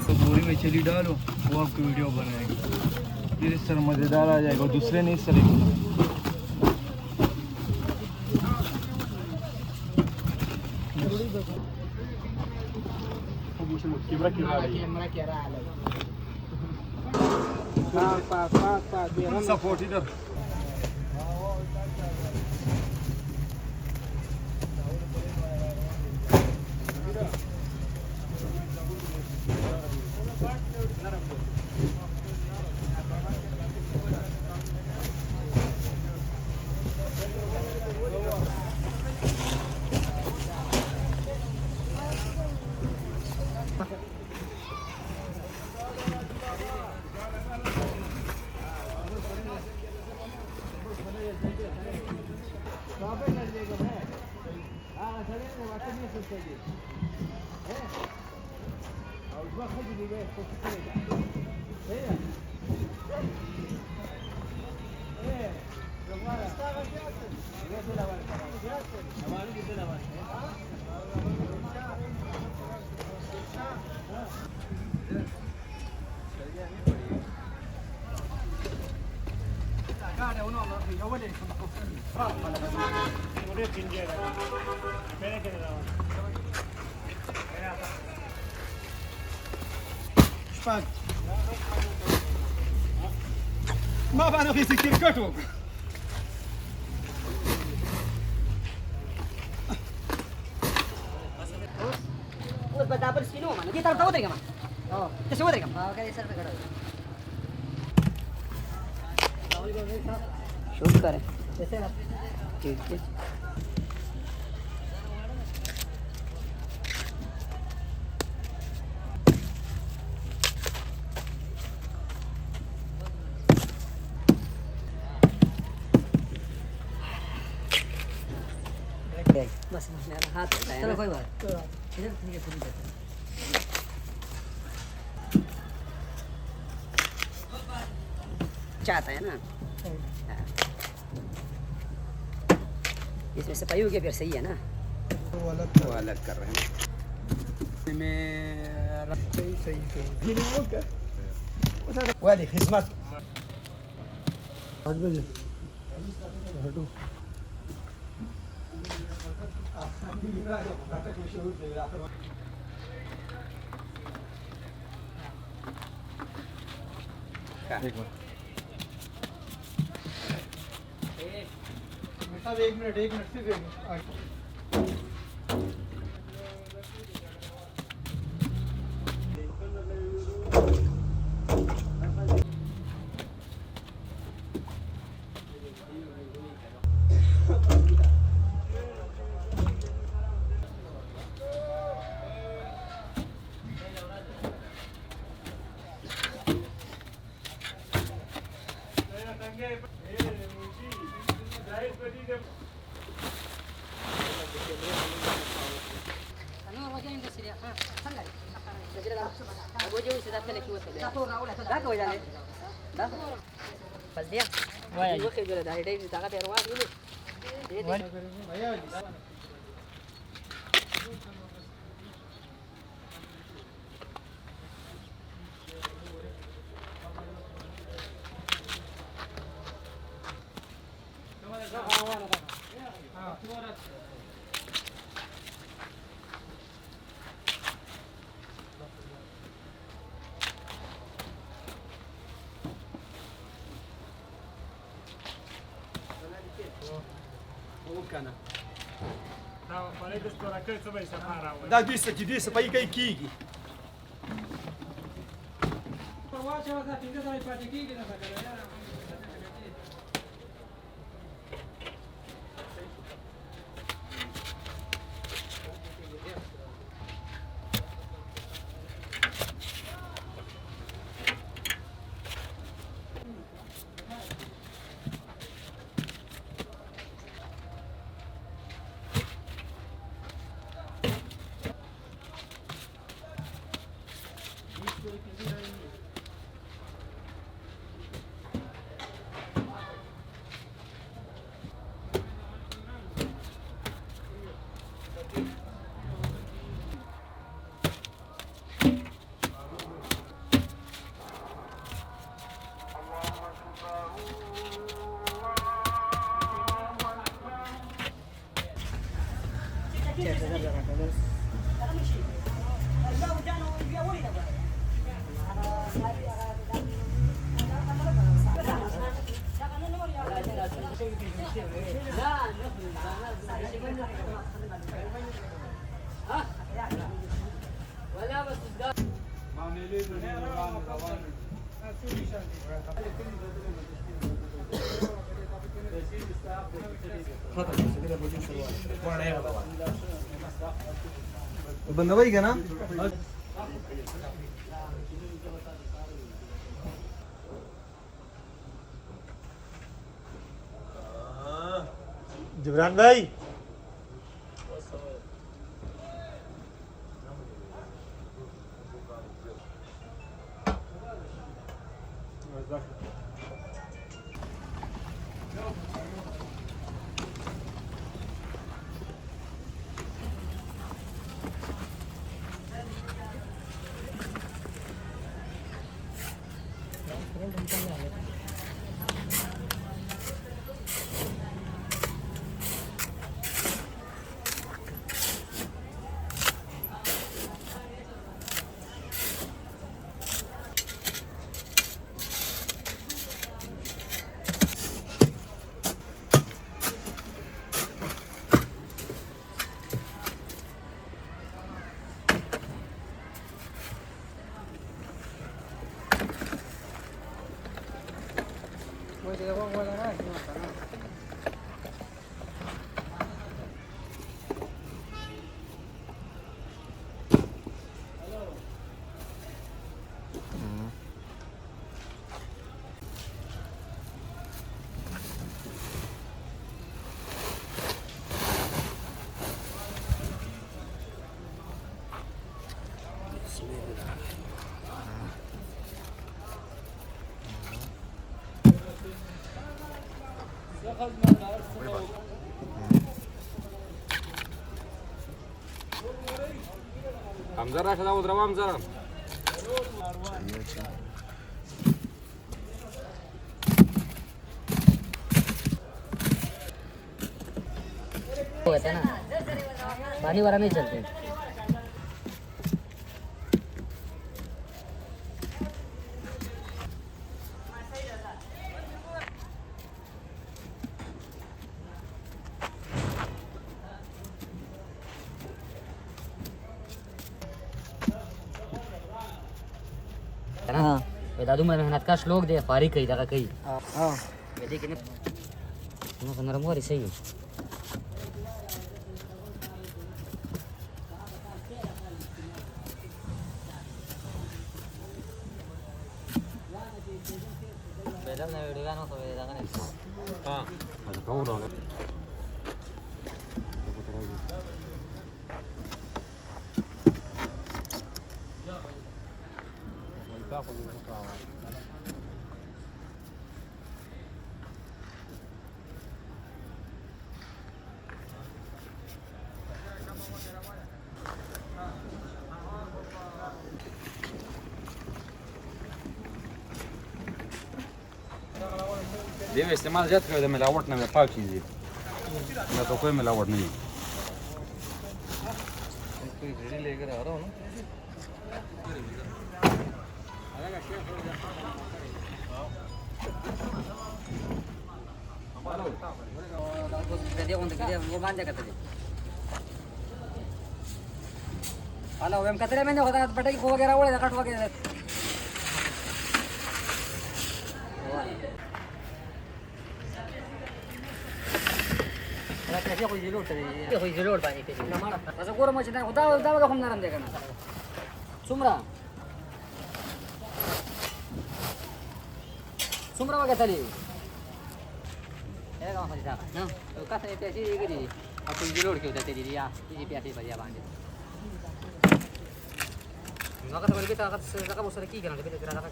तो बोरी में चली डालो, वो आपको वीडियो बनाएगा। फिर इस तरह मज़ेदार आ जाएगा, दूसरे नहीं इस तरह। सपोर्ट इधर ما بقى نغيس الكركتو बस बराबर स्पिनो mana dia taruh udah kan oh kita semua kan oh kayak सर पे खड़ा शूट करें जैसे ना ठीक है बस मेरा हाथ चलो कोई बात इधर ठीक है पूरी बात चाहता है ना इसमें सफाई हो गया फिर सही है ना वो अलग कर रहे हैं सही وادي خدمات एक मिनट सिर्फ Da vista que disse para ir que kiki. बंद भाई का ना जिब्रान भाई Hamzara aşağıda oturamam Hamzara. होता है ना पानी वाला नहीं चलते दादू मैं मेहनत का श्लोक दे फारी कही जगह कही हाँ ये कि ना नरम हो सही है बेदम ना वीडियो गाना तो ये जगह नहीं हां ಅದು ಕೌರ देव इस्तेमाल ज्यादा कर दे मिलावट ना पाक चीज़ ना तो कोई मिलावट नहीं कोई रेडी लेकर आ रहा हूँ ना वो बांध जाएगा तुझे हेलो वेम कतरे में होता है बटे को वगैरह ओले कट वगैरह कैसे कोई जरूर पानी पे असं कोर मच नाही होता होता बघा होणार आमच्या kana सुमरा सुमरा बघा चली हे गाव खाली जा ना कसं येते अशी गेली आपण जरूर घेऊ त्या दिली या तिची प्यासी भजिया बांधे मग कसं बोलते का सका बसला की करणार ते करा का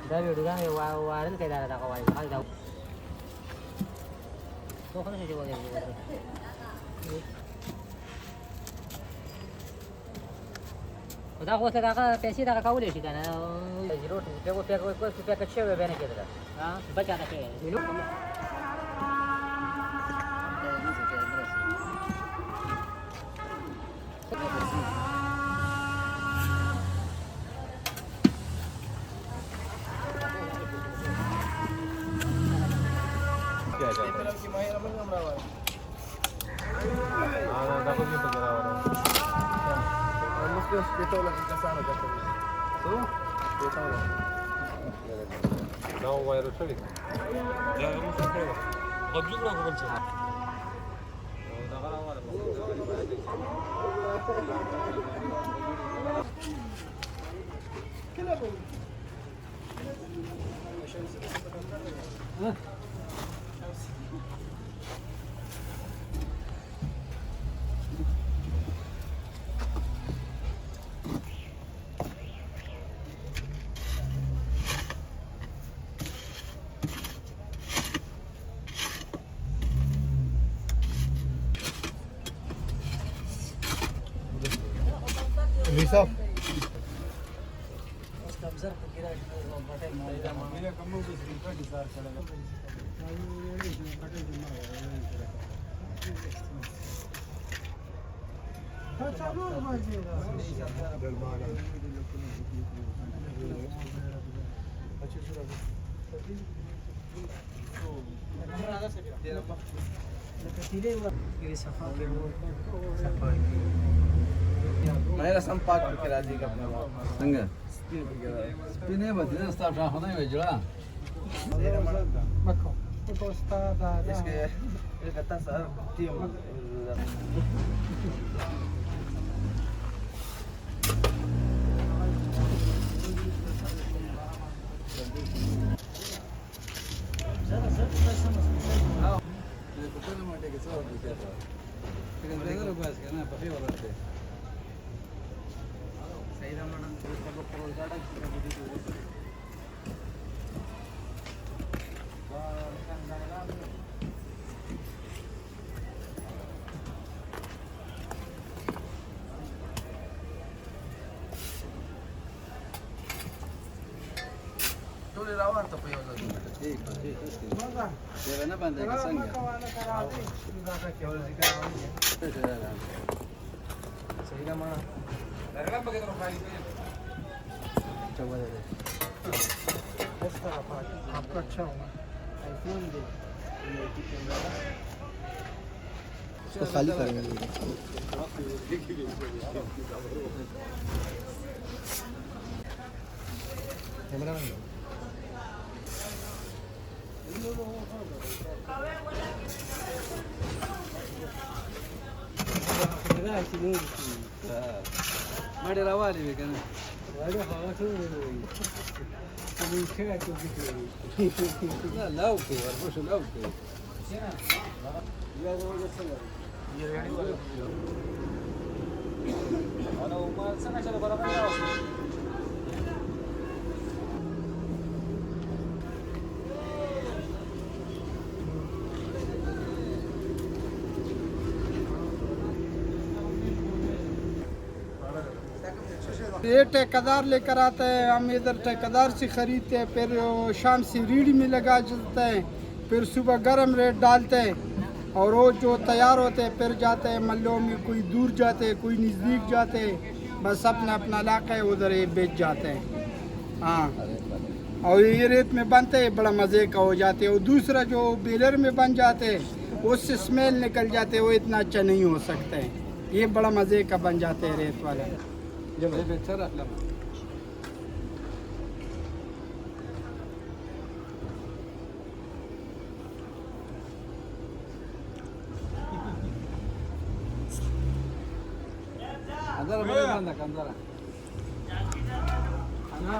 Dari udah kan wawarin kayak darah tak kawai kali tahu. Kau kan sudah boleh. Udah aku sudah kan pensi dah kau boleh sih kan. Zero tu pega cewek benar kita. Ah, baca tak ke? Minum. Lisa. Mana sampak kira di kapal. Enggak. Spinnya berarti staff rahana yang jual. Makko. इसके ये कहता sir team lawan tapi yo Deve na banda ke sanga. Sehingga mana? Darga pakai terus kali itu. Coba deh. Esta apa? Apa अच्छा होगा? iPhone दे. इसको खाली करेंगे. Camera माडे रावाले बेकना वाडे हवा तो तुम्ही खेळायचं किती लावतो बस लावतो या जवळ सगळं ये गाडी वाला ana umar sana चला बरोबर यावं ये ठेकेदार लेकर आते हैं, हम इधर ठेकेदार से खरीदते हैं, फिर वो शाम से रीढ़ी में लगा जाते हैं, फिर सुबह गर्म रेट डालते हैं और वो जो तैयार होते हैं फिर जाते हैं मल्लों में, कोई दूर जाते हैं कोई नज़दीक जाते हैं, बस अपना अपना इलाका है उधर ये बेच जाते हैं। हाँ और ये रेत में बनते हैं बड़ा मज़े का हो जाते हैं, और दूसरा जो बेलर में बन जाते हैं उससे स्मेल निकल जाते हैं, वो इतना अच्छा नहीं हो सकते हैं, ये बड़ा मज़े का बन जाते हैं रेत वाला। जब हे बेचर आपला अंदर मध्ये बांधा कंदारा ना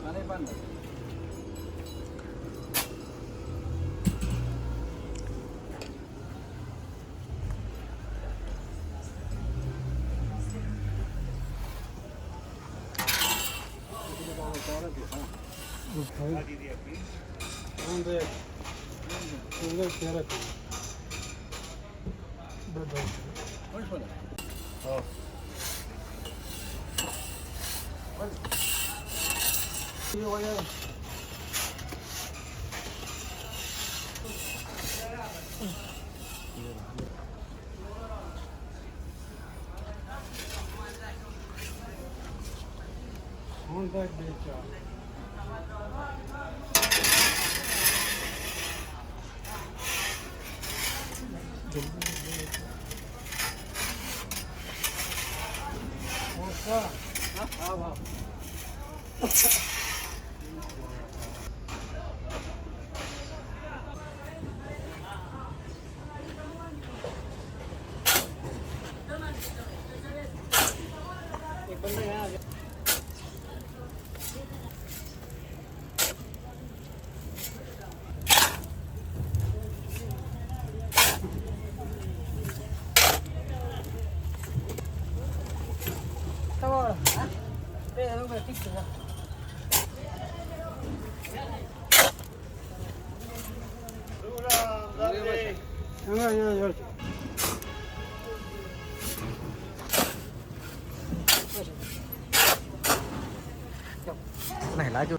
अरे बांधा नाही लाजू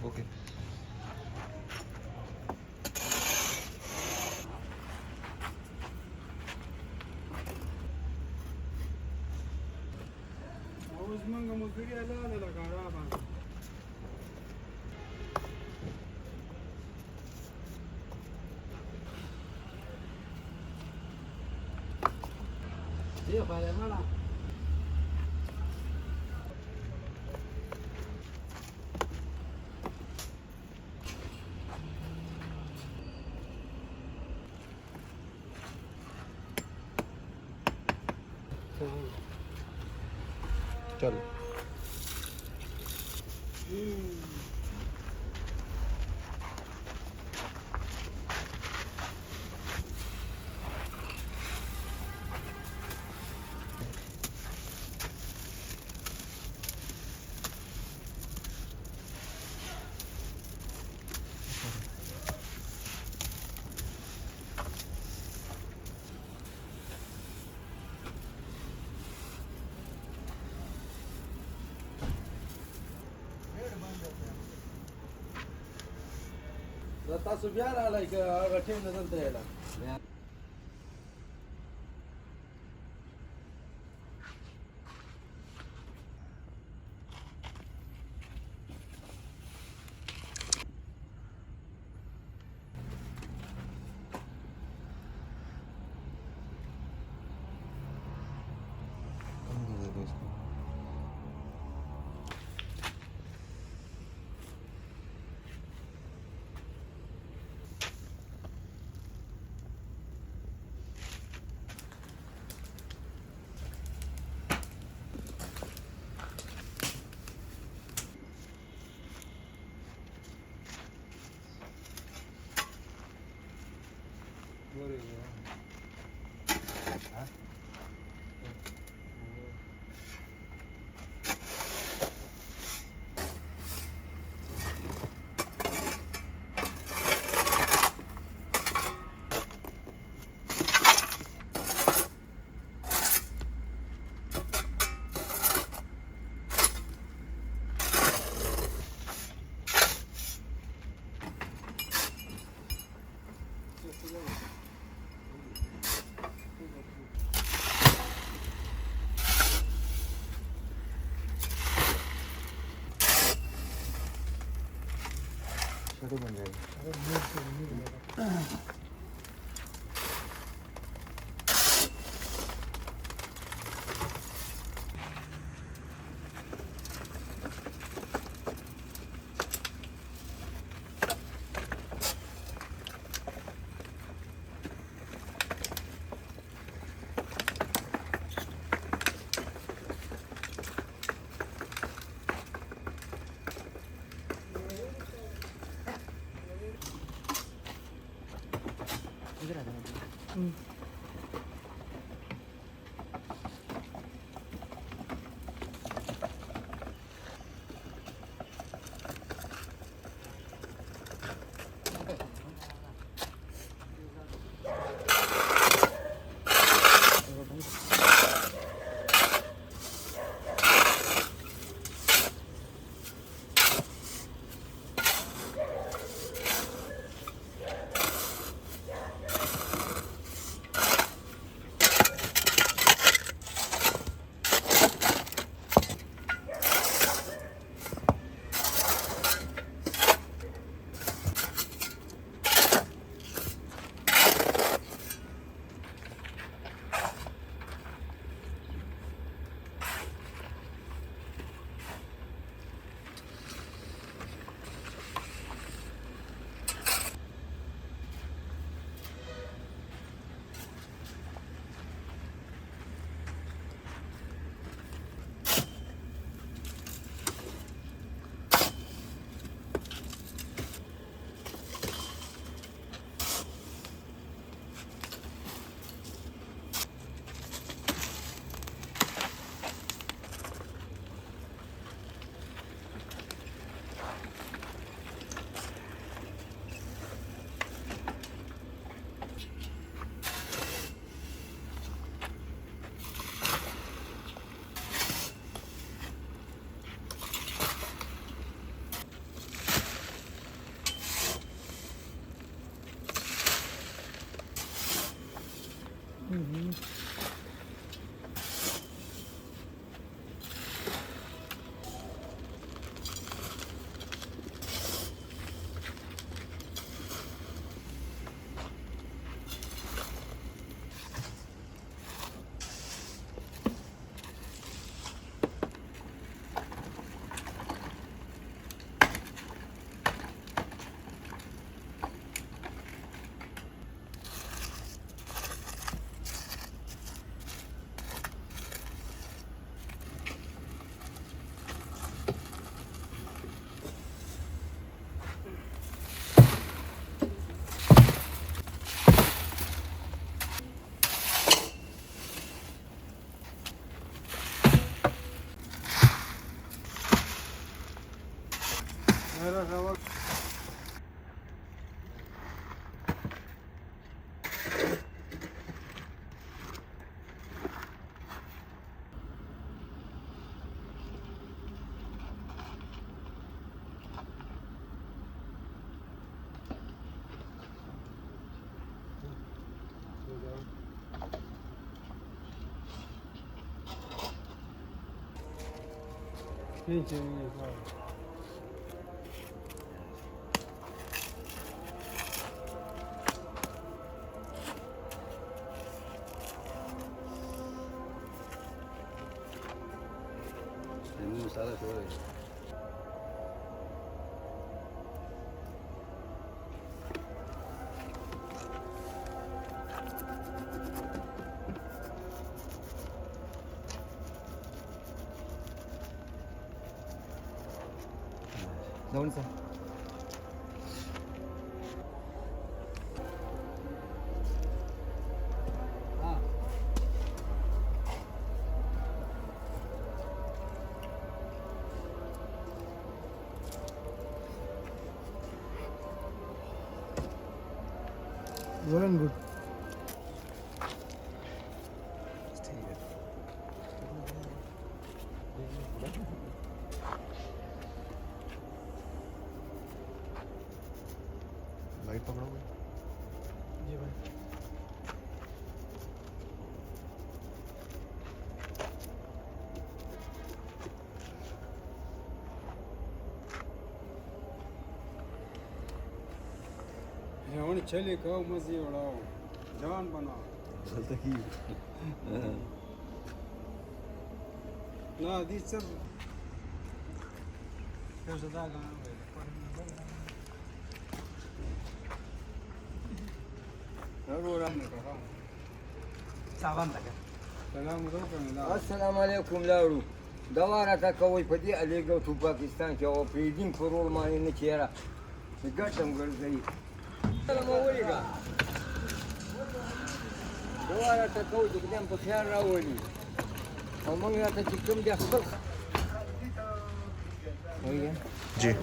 ओके चलो असं बिहार आलाय का ठेवलं नंतर यायला Pinche viejo. जाऊन सर Well and good. लाइट पकड़ोगे जी भाई ਹੁਣ चले खाओ मजे उड़ाओ जान बनाओ चलता ही ना दी सब سلام روكم لا السلام عليكم لارو دوارة كوي فدي أليقو تو باكستان كو بريدين كرول ماني نكيرا نقدم قرزي السلام عليكم دوارة كوي تقدم بخير راولي ومن يتجكم دي خلق जी जी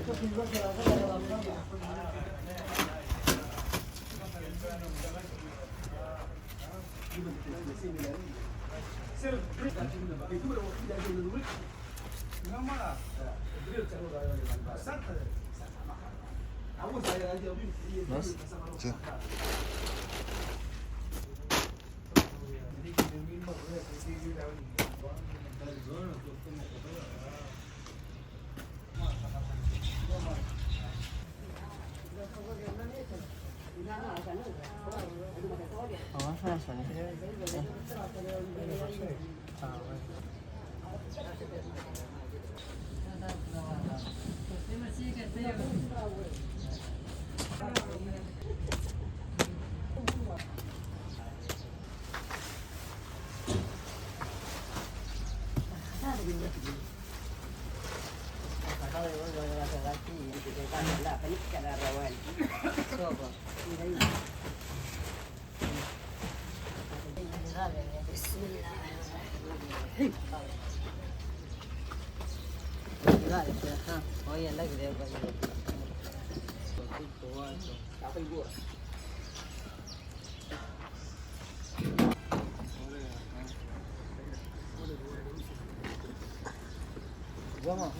Vamos.